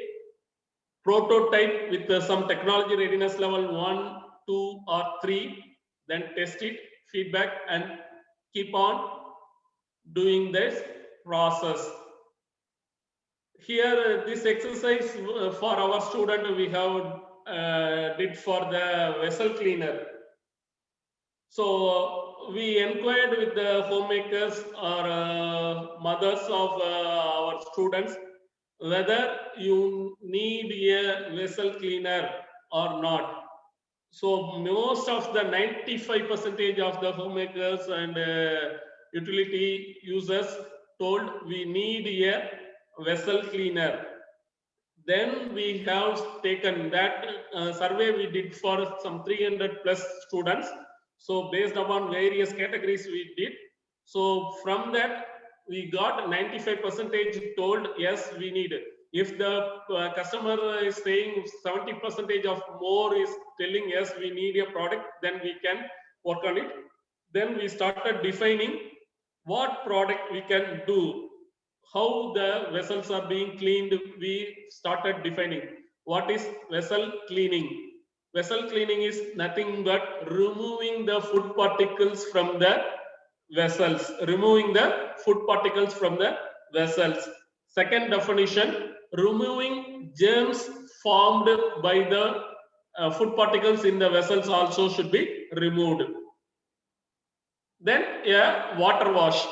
D: prototype with some technology readiness level 1, 2, or 3, then test it, feedback, and keep on doing this process. Here, this exercise for our student we have did for the vessel cleaner. So we inquired with the homemakers or mothers of our students whether you need a vessel cleaner or not. So most of the 95% of the homemakers and utility users told we need a vessel cleaner. Then we have taken that survey we did for some 300 plus students. So based upon various categories we did. So from that we got 95% told yes we need it. If the customer is saying 70% of more is telling yes we need a product, then we can work on it. Then we started defining what product we can do, how the vessels are being cleaned. We started defining what is vessel cleaning. Vessel cleaning is nothing but removing the food particles from the vessels, removing the food particles from the vessels. Second definition, removing germs formed by the food particles in the vessels also should be removed. Then a water wash.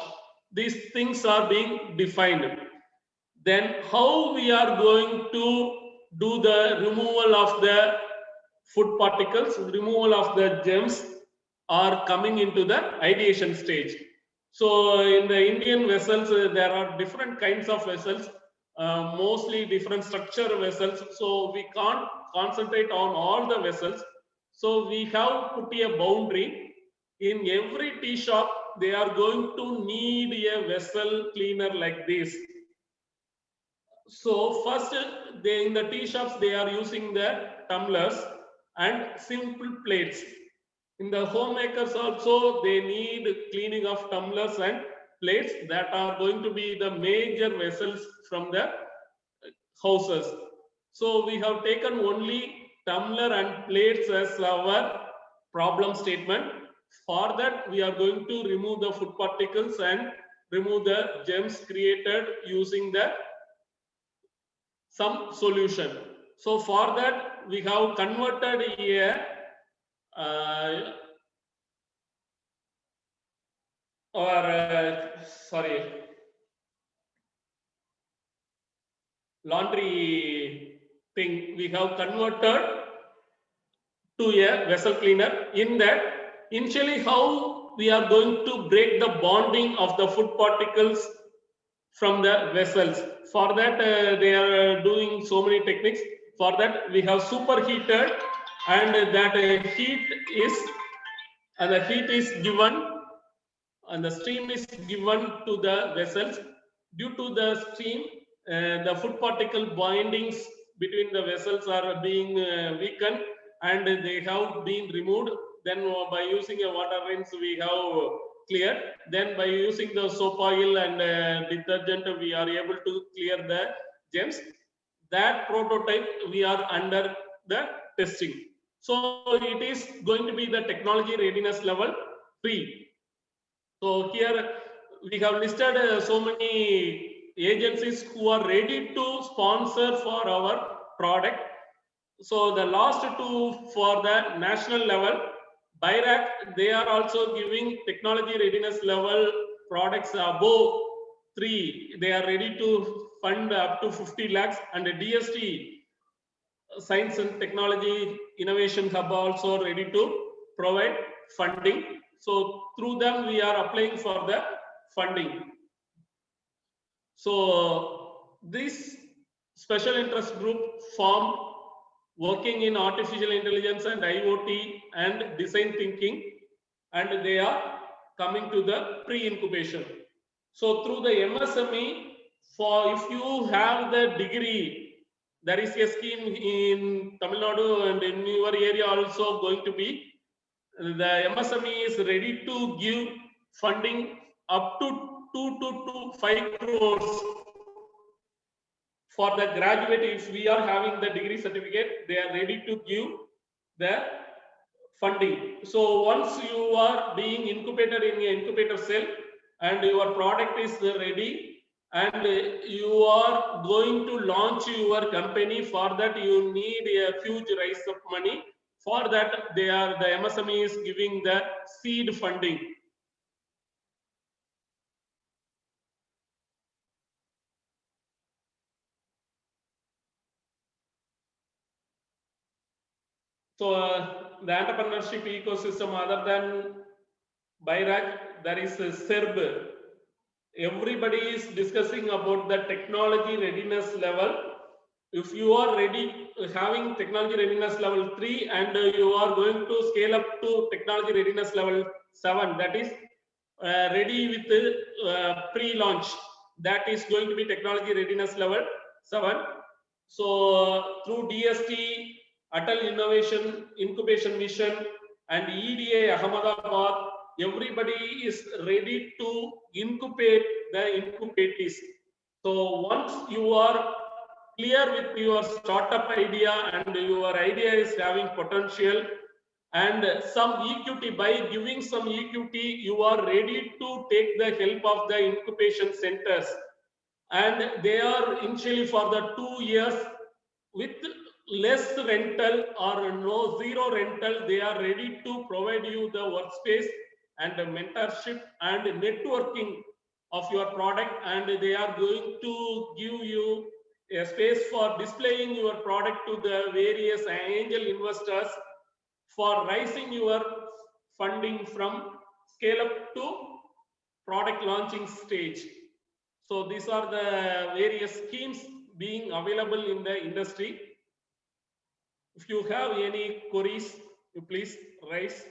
D: These things are being defined. Then how we are going to do the removal of the food particles, removal of the germs are coming into the ideation stage. So in the Indian vessels, there are different kinds of vessels, mostly different structure vessels. So we can't concentrate on all the vessels. So we have put a boundary. In every tea shop, they are going to need a vessel cleaner like this. So first, in the tea shops, they are using the tumblers and simple plates. In the homemakers also, they need cleaning of tumblers and plates that are going to be the major vessels from the houses. So we have taken only tumbler and plates as our problem statement. For that, we are going to remove the food particles and remove the germs created using some solution. So for that, we have converted a laundry thing. We have converted to a vessel cleaner. In that, initially how we are going to break the bonding of the food particles from the vessels. For that, they are doing so many techniques. For that, we have superheated, and that heat is given, and the steam is given to the vessels. Due to the steam, the food particle bindings between the vessels are being weakened, and they have been removed. Then by using a water rinse, we have cleared. Then by using the soap oil and detergent, we are able to clear the germs. That prototype we are under the testing. So it is going to be the technology readiness level 3. So here we have listed so many agencies who are ready to sponsor for our product. So the last 2 for the national level, BIRAC, they are also giving technology readiness level products above 3. They are ready to fund up to 50 lakhs, and the DST, Science and Technology Innovation Hub, also ready to provide funding. So through them, we are applying for the funding. So this special interest group formed working in artificial intelligence and IoT and design thinking, and they are coming to the pre-incubation. So through the MSME, for if you have the degree, there is a scheme in Tamil Nadu and in your area also going to be. The MSME is ready to give funding up to 2 to 5 crores for the graduate. If we are having the degree certificate, they are ready to give the funding. So once you are being incubated in an incubator cell and your product is ready and you are going to launch your company, for that you need a huge rise of money. For that, the MSME is giving the seed funding. So the entrepreneurship ecosystem, other than BIRAC, there is SERB. Everybody is discussing about the technology readiness level. If you are ready, having technology readiness level 3, and you are going to scale up to technology readiness level 7, that is ready with the pre-launch, that is going to be technology readiness level 7. So through DST, Atal Innovation Incubation Mission, and EDA Ahmedabad, everybody is ready to incubate the incubatees. So once you are clear with your startup idea and your idea is having potential and some equity, by giving some equity, you are ready to take the help of the incubation centers. And they are initially for the 2 years with less rental or no zero rental, they are ready to provide you the workspace and the mentorship and networking of your product, and they are going to give you a space for displaying your product to the various angel investors for raising your funding from scale up to product launching stage. So these are the various schemes being available in the industry. If you have any queries, you please raise.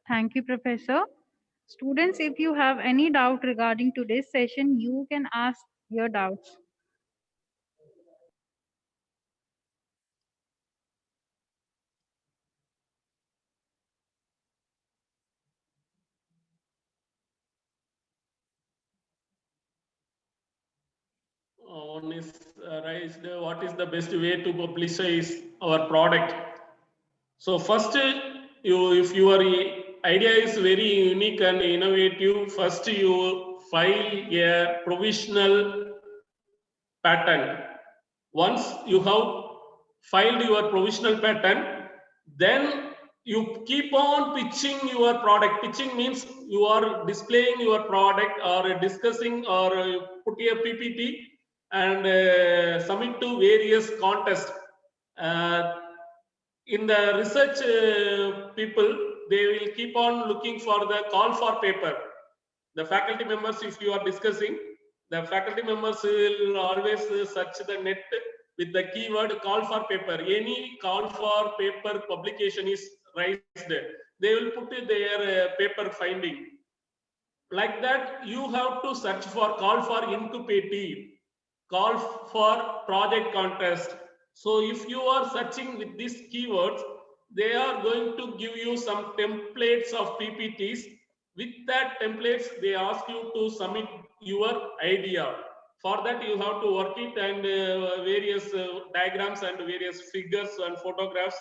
C: Thank you, Professor. Students, if you have any doubt regarding today's session, you can ask your doubts.
D: One is raised, what is the best way to publicize our product? So first, if your idea is very unique and innovative, first you file a provisional patent. Once you have filed your provisional patent, then you keep on pitching your product. Pitching means you are displaying your product or discussing or put a PPT and submit to various contests. In the research people, they will keep on looking for the call for paper. The faculty members, if you are discussing, the faculty members will always search the net with the keyword call for paper. Any call for paper publication is raised, they will put their paper finding. Like that, you have to search for call for incubative, call for project contest. So if you are searching with these keywords, they are going to give you some templates of PPTs. With that templates, they ask you to submit your idea. For that, you have to work it and various diagrams and various figures and photographs,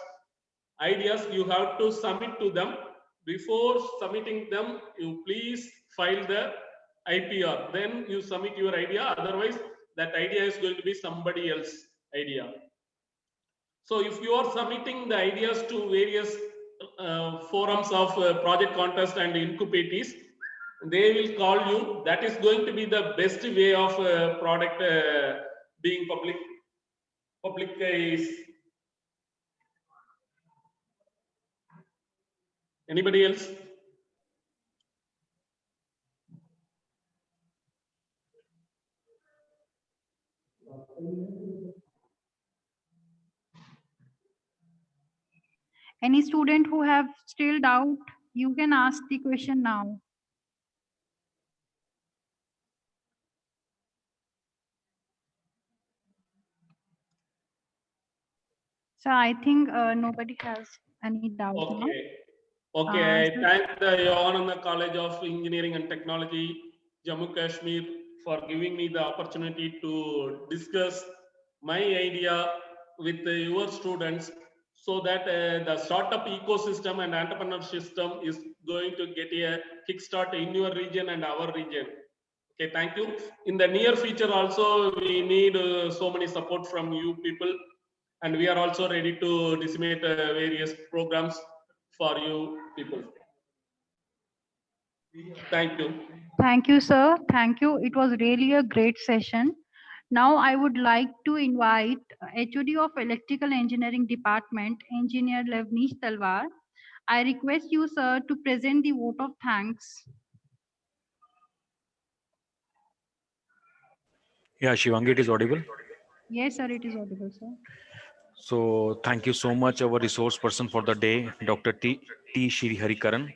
D: ideas you have to submit to them. Before submitting them, you please file the IPR. Then you submit your idea. Otherwise, that idea is going to be somebody else's idea. So if you are submitting the ideas to various forums of project contest and incubatees, they will call you. That is going to be the best way of product being publicized. Anybody else?
C: Any student who have still doubt, you can ask the question now. So I think nobody has any doubt now.
D: Okay, I thank the Yogananda College of Engineering and Technology, Jammu Kashmir, for giving me the opportunity to discuss my idea with your students, so that the startup ecosystem and entrepreneur system is going to get a kickstart in your region and our region. Okay, thank you. In the near future also, we need so many support from you people, and we are also ready to disseminate various programs for you people. Thank you.
C: Thank you, sir. Thank you. It was really a great session. Now I would like to invite HOD of Electrical Engineering Department, Engineer Lavnish Talwar. I request you, sir, to present the vote of thanks.
B: Yeah, Shivangi, it is audible.
C: Yes, sir, it is audible, sir.
B: So thank you so much, our resource person for the day, Dr. T. Shri Harikaran.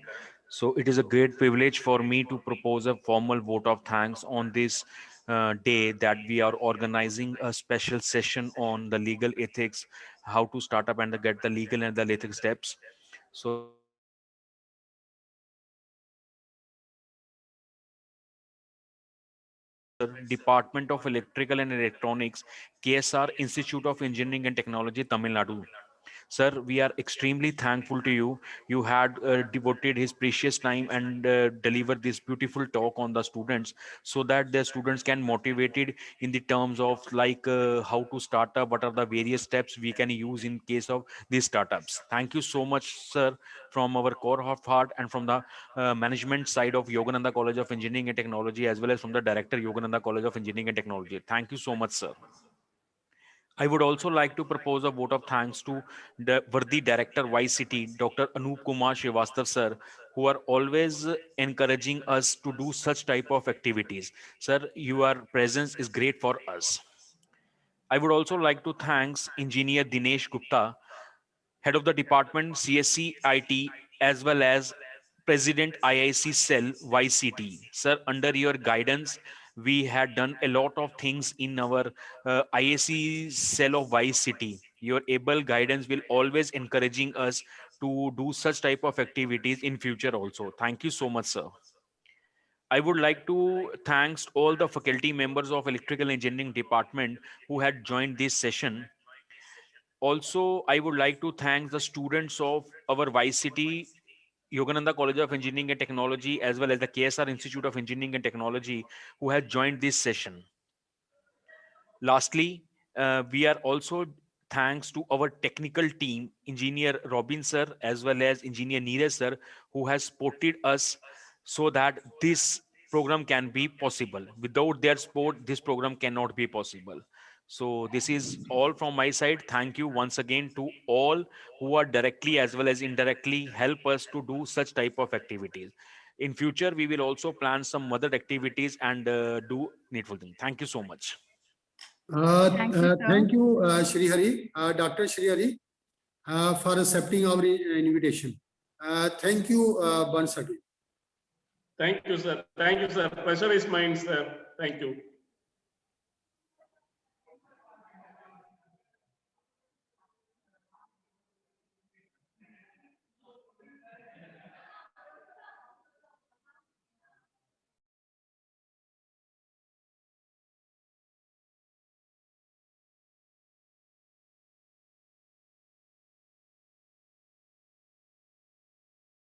B: So it is a great privilege for me to propose a formal vote of thanks on this day that we are organizing a special session on the legal ethics, how to start up and get the legal and the ethics steps. So Department of Electrical and Electronics, KSR Institute of Engineering and Technology, Tamil Nadu. Sir, we are extremely thankful to you. You had devoted his precious time and delivered this beautiful talk on the students so that the students can motivated in the terms of like how to start up, what are the various steps we can use in case of these startups. Thank you so much, sir, from our core of heart and from the management side of Yogananda College of Engineering and Technology, as well as from the director, Yogananda College of Engineering and Technology. Thank you so much, sir. I would also like to propose a vote of thanks to the worthy director YCT, Dr. Anup Kumar Srivastav sir, who are always encouraging us to do such type of activities. Sir, your presence is great for us. I would also like to thanks Engineer Dinesh Gupta, Head of the Department CSC IT, as well as President IIC Cell YCT. Sir, under your guidance, we had done a lot of things in our IIC Cell of YCT. Your able guidance will always encouraging us to do such type of activities in future also. Thank you so much, sir. I would like to thanks all the faculty members of Electrical Engineering Department who had joined this session. Also, I would like to thank the students of our YCT, Yogananda College of Engineering and Technology, as well as the KSR Institute of Engineering and Technology, who have joined this session. Lastly, we are also thanks to our technical team, Engineer Robin sir, as well as Engineer Neeraj sir, who has supported us so that this program can be possible. Without their support, this program cannot be possible. So this is all from my side. Thank you once again to all who are directly as well as indirectly help us to do such type of activities. In future, we will also plan some other activities and do needful things. Thank you so much.
C: Thank you, sir.
A: Thank you, Shri Hari, Dr. Shri Hari, for accepting our invitation. Thank you once again.
D: Thank you, sir. Thank you, sir. Pleasure is mine, sir. Thank you.